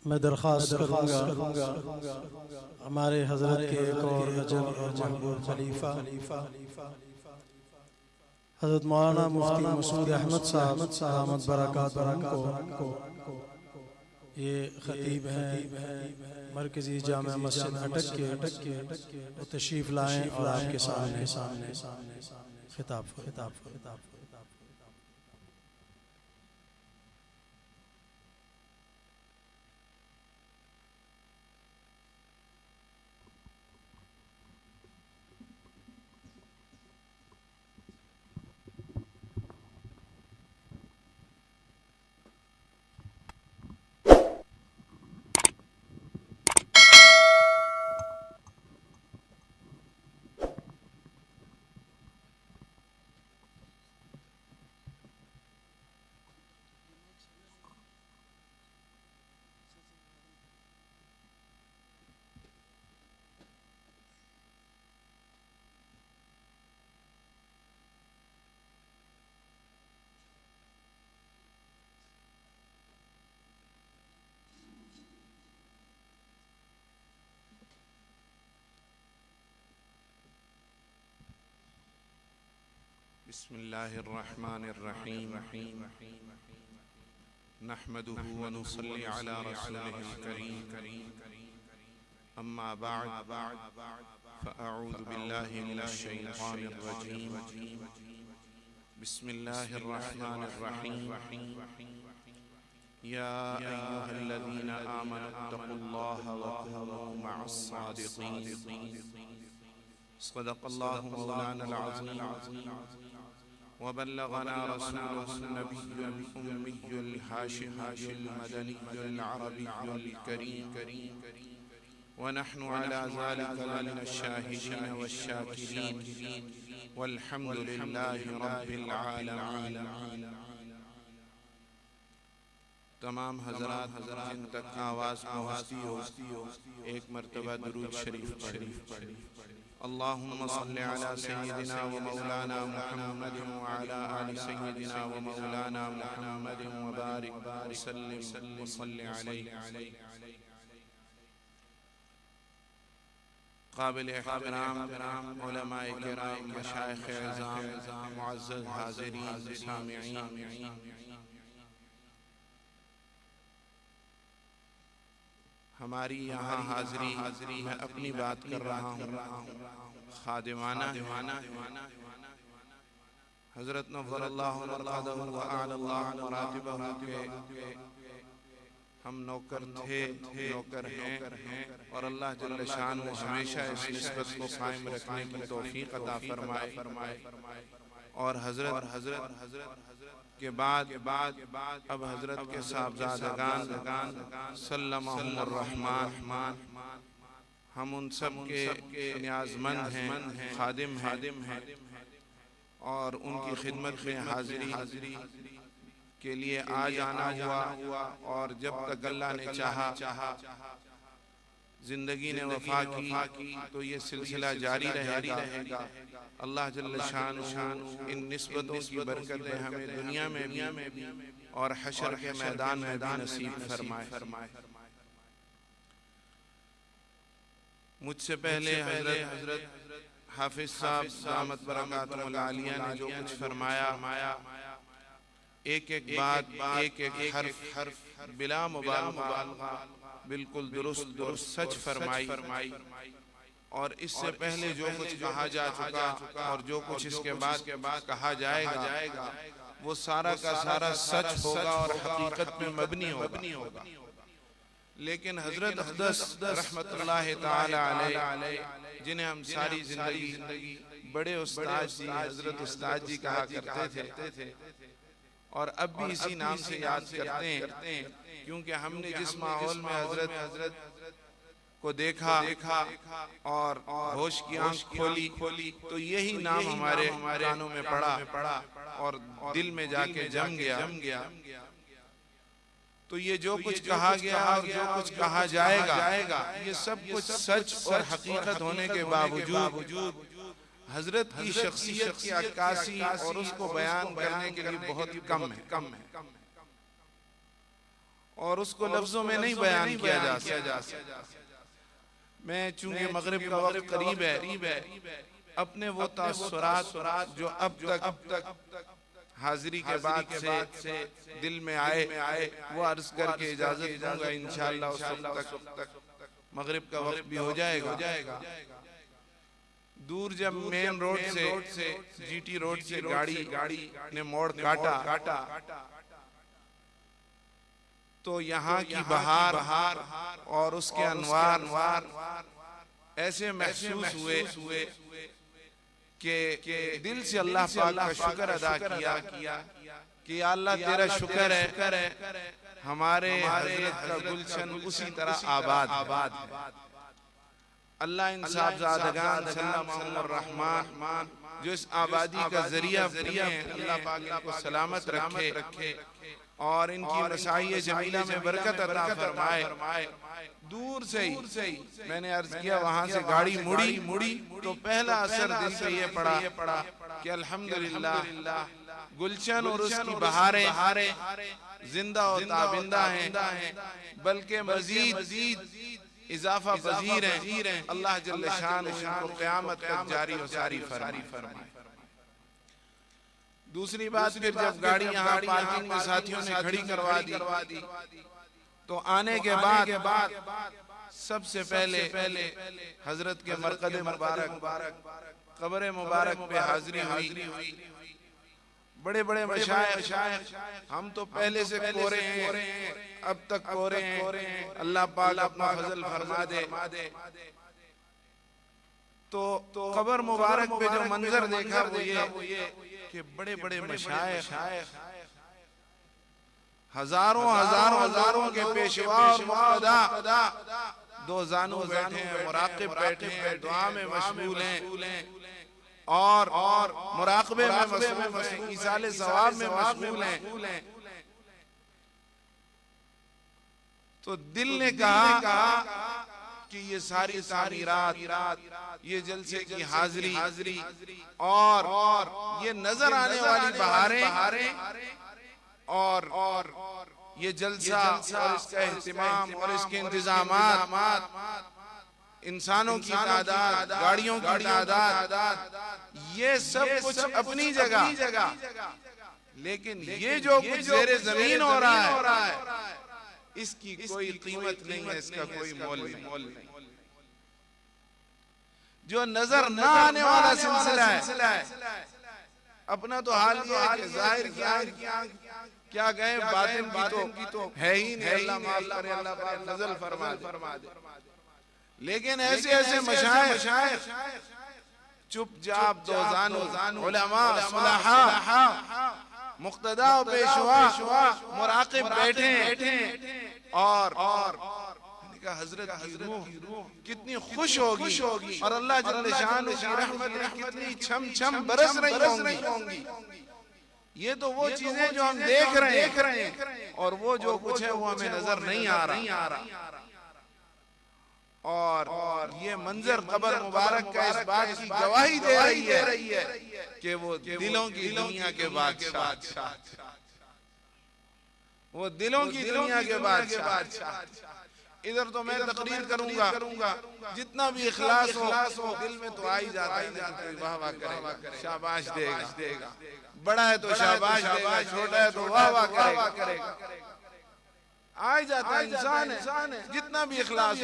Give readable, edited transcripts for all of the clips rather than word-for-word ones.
मैं दरख्वास्त करूँगा हमारे हज़रत के एक और अजल और महबूब खलीफा हज़रत मौलाना मुफ्ती मसूद अहमद साहब दामत बरकातुहू को ये खतीब हैं मरकज़ी जामा मस्जिद अटक के वो तशरीफ़ लाएँ और आपके सामने खिताब बिस्मिल्लाहिर्रहमानिर्रहीम नहमदुहु व नुसल्ली अला रसूलिहिल करीम अम्मा बअद फ़अऊज़ु बिल्लाहि मिनश शैतानिर रजीम बिस्मिल्लाहिर्रहमानिर्रहीम या अय्युहल्लज़ीना आमनुत्तक़ुल्लाहा व कूनू मअस सादिक़ीन सदक़ल्लाहु मौलानल अज़ीम वबल्लगना रसूलुहुन नबियुल उम्मियुल हाशिमियुल मदनियुल अरबियुल करीम वनहनु अला ज़ालिका लमिनश शाहिदीन वश्शाकिरीन वल्हम्दुलिल्लाहि रब्बिल आलमीन। तमाम हज़रात जिन तक आवाज़ पहुँचती हो एक मरतबा दुरूद शरीफ पढ़ें। अल्लाहुम्मा सल्लि अला सय्यिदिना व मौलाना मुहम्मदिन व अला आलि सय्यिदिना व मौलाना मुहम्मदिन व बारिक व सल्लिम व सल्लि अलैहि। काबिल एहतराम उलमाए किराम मशाइख़ इज़ाम मुअज़्ज़ज़ हाज़िरीन सामिईन, हमारी यहाँ हाज़िरी मैं अपनी बात कर रहा हूँ खादिमाना हज़रत नव्वरल्लाहु मरक़दहु व अअलल्लाहु मरातिबहु के हम नौकर थे, नौकर हैं और अल्लाह जल्ल शानुहु हमेशा इस निस्बत को कायम रखने की तौफ़ीक़ अता फरमाए। और हज़रत के बाद अब हज़रत के साहबज़ादगान सल्लल्लाहुर रहमान हम उन सब के नियाज़मंद हैं, खादिम हैं और उनकी खिदमत में हाज़िरी के लिए आज आना हुआ। और जब तक अल्लाह ने चाहा ज़िंदगी ने वफ़ा की तो ये सिलसिला जारी रहेगा। अल्लाह जल्ल शानुहु इन निस्बतों की बरकतें हमें दुनिया में भी और हशर के मैदान में भी नसीब फरमाए। मुझसे पहले हज़रत हाफिज़ साहब दामत बरकातुहुल आलिया ने जो कुछ फरमाया, एक एक बात एक हर्फ बिला मुबालगा बिल्कुल दुरुस्त सच फरमाई। और इससे पहले जो कुछ कहा जा चुका और जो कुछ इसके बाद कहा जाएगा वो सारा का सारा सच होगा और हकीकत में मबनी होगा। लेकिन हज़रत अक़दस रहमतुल्लाहि ताला अलैह जिन्हें हम सारी जिंदगी बड़े उस्ताद जी हज़रत उस्ताद जी कहा करते थे और अब भी इसी नाम से याद करते हैं, क्योंकि हमने जिस माहौल में हज़रत को देखा और होश की आंख खोली तो यही नाम हमारे कानों में पड़ा और दिल में जाके जम गया। तो ये जो कुछ कहा गया और जो कुछ कहा जाएगा ये सब कुछ सच और हकीकत होने के बावजूद हजरत की शख्सियत की अक्कासी और उसको बयान करने के लिए बहुत कम है। और उसको लफ्जों में नहीं बयान किया जा सकता। मैं चूंकि मगरिब का वक्त करीब है, अपने वो तासुरात जो अब तक हाजिरी के बाद से दिल में आए वो अर्ज करके इजाजत दूंगा। इंशाअल्लाह उस वक्त तक मगरिब का वक्त भी हो जाएगा। दूर जब मेन रोड से जीटी रोड से गाड़ी ने मोड़ काटा तो यहाँ की बहार और उसके अनवार ऐसे महसूस हुए कि दिल से अल्लाह पाक का शुक्र अदा किया कि अल्लाह तेरा शुक्र है हमारे हजरत का गुलशन उसी तरह आबाद। अल्लाह इन साहबजादगान सल्लल्लाहु रहमान जो इस आबादी का जरिया बने, अल्लाह पाक इनको सलामत रखे और इनकी मसाई जमीला में बरकत अता फरमाए। दूर से ही मैंने अर्ज किया, वहां से गाड़ी मुड़ी तो पहला असर दिल पे ये पड़ा कि अल्हम्दुलिल्लाह गुलशन और उसकी बहारें जिंदा और ताबिंदा हैं, बल्कि मजीद इजाफा पजीर हैं। अल्लाह जल्ल शान उनको क़यामत तक जारी और सारी फरमाए। दूसरी बात, फिर जब गाड़ी यहाँ पार्किंग में साथियों ने खड़ी करवा दी तो आने के बाद सबसे पहले हजरत के मरकद मुबारक कब्र मुबारक पे हाजिरी हुई। बड़े मशाइख हम तो पहले से कोरे हैं, अब तक कोरे हैं, अल्लाह पाक अपना फजल फरमा दे। तो कब्र मुबारक पे जो मंजर देखा वो ये कि बड़े मशाइख हजारों के पेशवा और मुक़्तदा दो जानू बैठे हैं, मुराक़िब बैठे हैं, दुआ में मशगूल हैं और मुराक़बे में मशगूल हैं, ईसाले सवाब में मशगूल हैं। तो दिल ने कहा कि ये सारी तामीरात, ये जलसे की हाजिरी और ये नजर आने वाली बहारें और ये जलसा और इसका एहतिमाम और इसके इंतजामात, इंसानों की तादाद, गाड़ियों की तादाद, ये सब कुछ अपनी जगह, लेकिन ये जो कुछ ज़ेरे ज़मीन हो रहा है इसकी कोई कीमत नहीं है, इसका कोई मोल नहीं। जो नजर न आने वाला सिलसिला है, अपना तो हाल ये है कि जाहिर की आंख क्या गए, बातिन की तो है ही नहीं। अल्लाह माफ करे, अल्लाह पाक नज़ल फरमा दे। लेकिन ऐसे मशाइख चुपचाप दो जानू उलमा सुलहा मुक़्तदा पेशवा मुराक़िब बैठे और हजरत की रूह कितनी खुश होगी और अल्लाह जल्ल शान की रहमत कितनी छम बरस रही होंगी। ये तो वो चीजें जो हम देख रहे हैं और वो जो कुछ है वो हमें नजर नहीं आ रहा। और ये मंजर कब्र मुबारक का इस बात की गवाही दे रही है कि वो दिलों की दुनिया के बादशाह, वो दिलों की दुनिया के बादशाह। इधर तो मैं तकरीर करूंगा, जितना भी इखलास हो दिल में तो आ ही जाता है, वाह करेगा, शाबाश देगा, बड़ा है तो शाबाश देगा, छोटा है तो वाह करेगा, आ ही जाता है। इंसान है जितना भी इखलास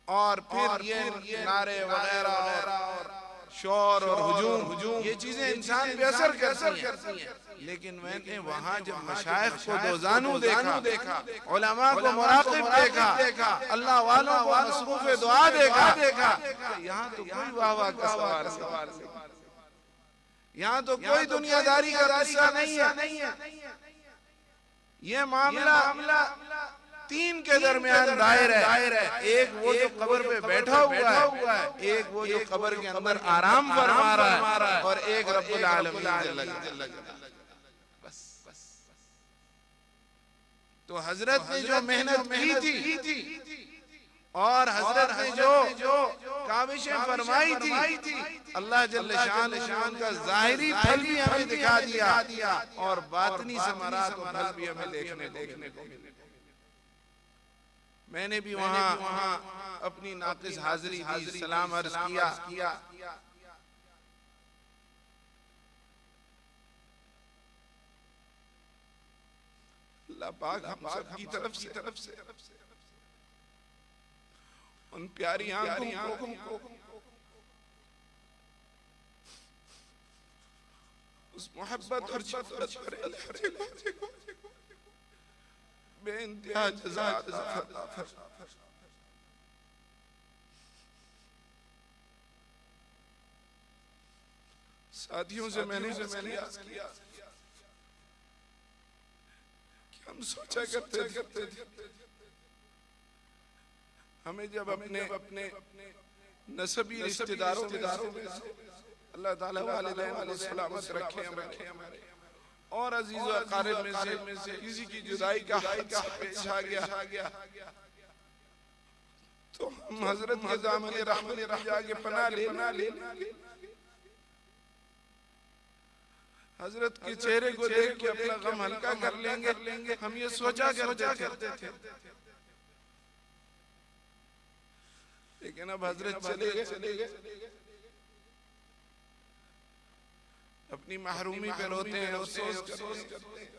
और फिर ये नारे वगैरह और शोर और हुजूम, ये चीजें इंसान पे असर करती हैं। लेकिन मैंने वहाँ जब मशाइख को दो जानू देखा, उलमा को मुराक़िब देखा, अल्लाह वालों को मसरूफ़ दुआ देखा, यहाँ तो कोई वाह का सवाल नहीं, यहाँ तो कोई दुनियादारी का किस्सा नहीं है। ये मामला तीन के दरमियान दायर है। एक वो जो कब्र पे बैठा हुआ है, एक वो जो कब्र के अंदर आराम फरमा रहा है और एक रब्बुल आलमीन। तो हजरत ने जो मेहनत की थी और हजरत ने जो काविशें फरमाई थी, अल्लाह जल्ल शाह उनका ज़ाहिरी फल भी हमें दिखा दिया और बातनी समारात और फल भी हमें देखने को मिले। मैंने भी वहाँ अपनी नाक़िस हाज़िरी दी, सलाम अर्ज़ किया। अल्लाह पाक हम सब की तरफ से उन प्यारी आंखों को उस मोहब्बत और बेइंतहा जज़ा साथियों से मैंने किया कि हम सोचा करते थे हमें जब अपने नसबी रिश्तेदारों में अल्लाह ताला वालिदैन को सलामत रखे हमारे और अजीज व अकारिब में से किसी की जुदाई का हादसा पेश आ गया तो हम हजरत के दामन रहमत जाके पनाह ले हजरत के चेहरे को देख के अपना गम हल्का कर लेंगे। हम ये सोचा करते थे, लेकिन अब हजरत चले गए, अपनी महरूमी पे रोते हैं, अफसोस करते हैं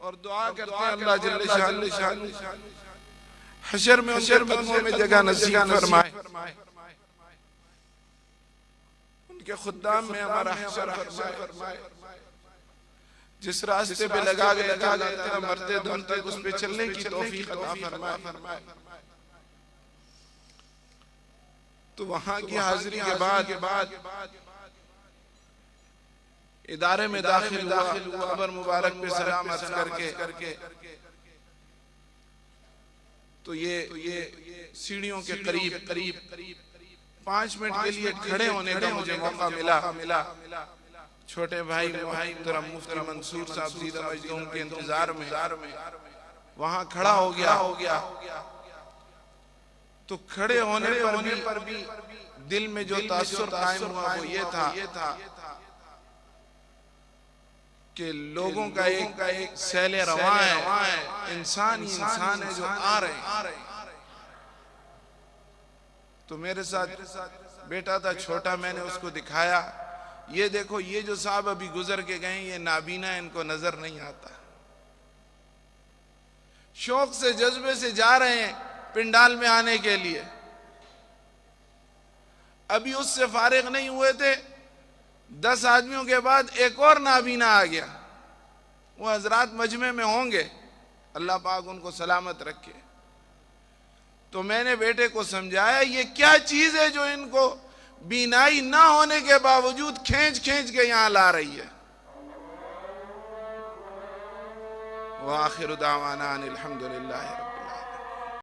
और दुआ करते हैं अल्लाह जल्ल शान हशर में उनके कदमों में जगह नसीब फरमाए, उनके खुद्दाम में हमारा हशर फरमाए। जिस रास्ते पे लगा गया मरते दम तक उस पे चलने की तौफीक अता फरमाए। तो वहां की हाजिरी के बाद इदारे में दाखिल हुआ, कब्र मुबारक पे सलाम अर्ज़ करके तो ये सीढ़ियों के करीब 5 मिनट के लिए खड़े होने का मुझे मौका मिला। छोटे भाई मुहतरम मुफ्ती मंसूर साहब सीधा मजदूम के इंतजार में वहां खड़ा हो गया। तो खड़े होने पर भी दिल में जो तासुर कायम हुआ वो ये था कि लोगों का एक सैले रवां है, इंसान है जो आ रहे हैं। तो मेरे साथ बेटा था छोटा, मैंने उसको दिखाया, ये देखो ये जो साहब अभी गुजर के गए ये नाबीना, इनको नजर नहीं आता। शौक से जज्बे से जा रहे हैं पिंडाल में आने के लिए, अभी उससे फारिग नहीं हुए थे, 10 आदमियों के बाद एक और नाबीना आ गया। वो हजरात मजमे में होंगे, अल्लाह पाक उनको सलामत रखे। तो मैंने बेटे को समझाया ये क्या चीज है जो इनको बीनाई ना होने के बावजूद खींच के यहां ला रही है। व आखिर दावाना अनिल हम्दुलिल्लाहि रब्बिल आलमीन।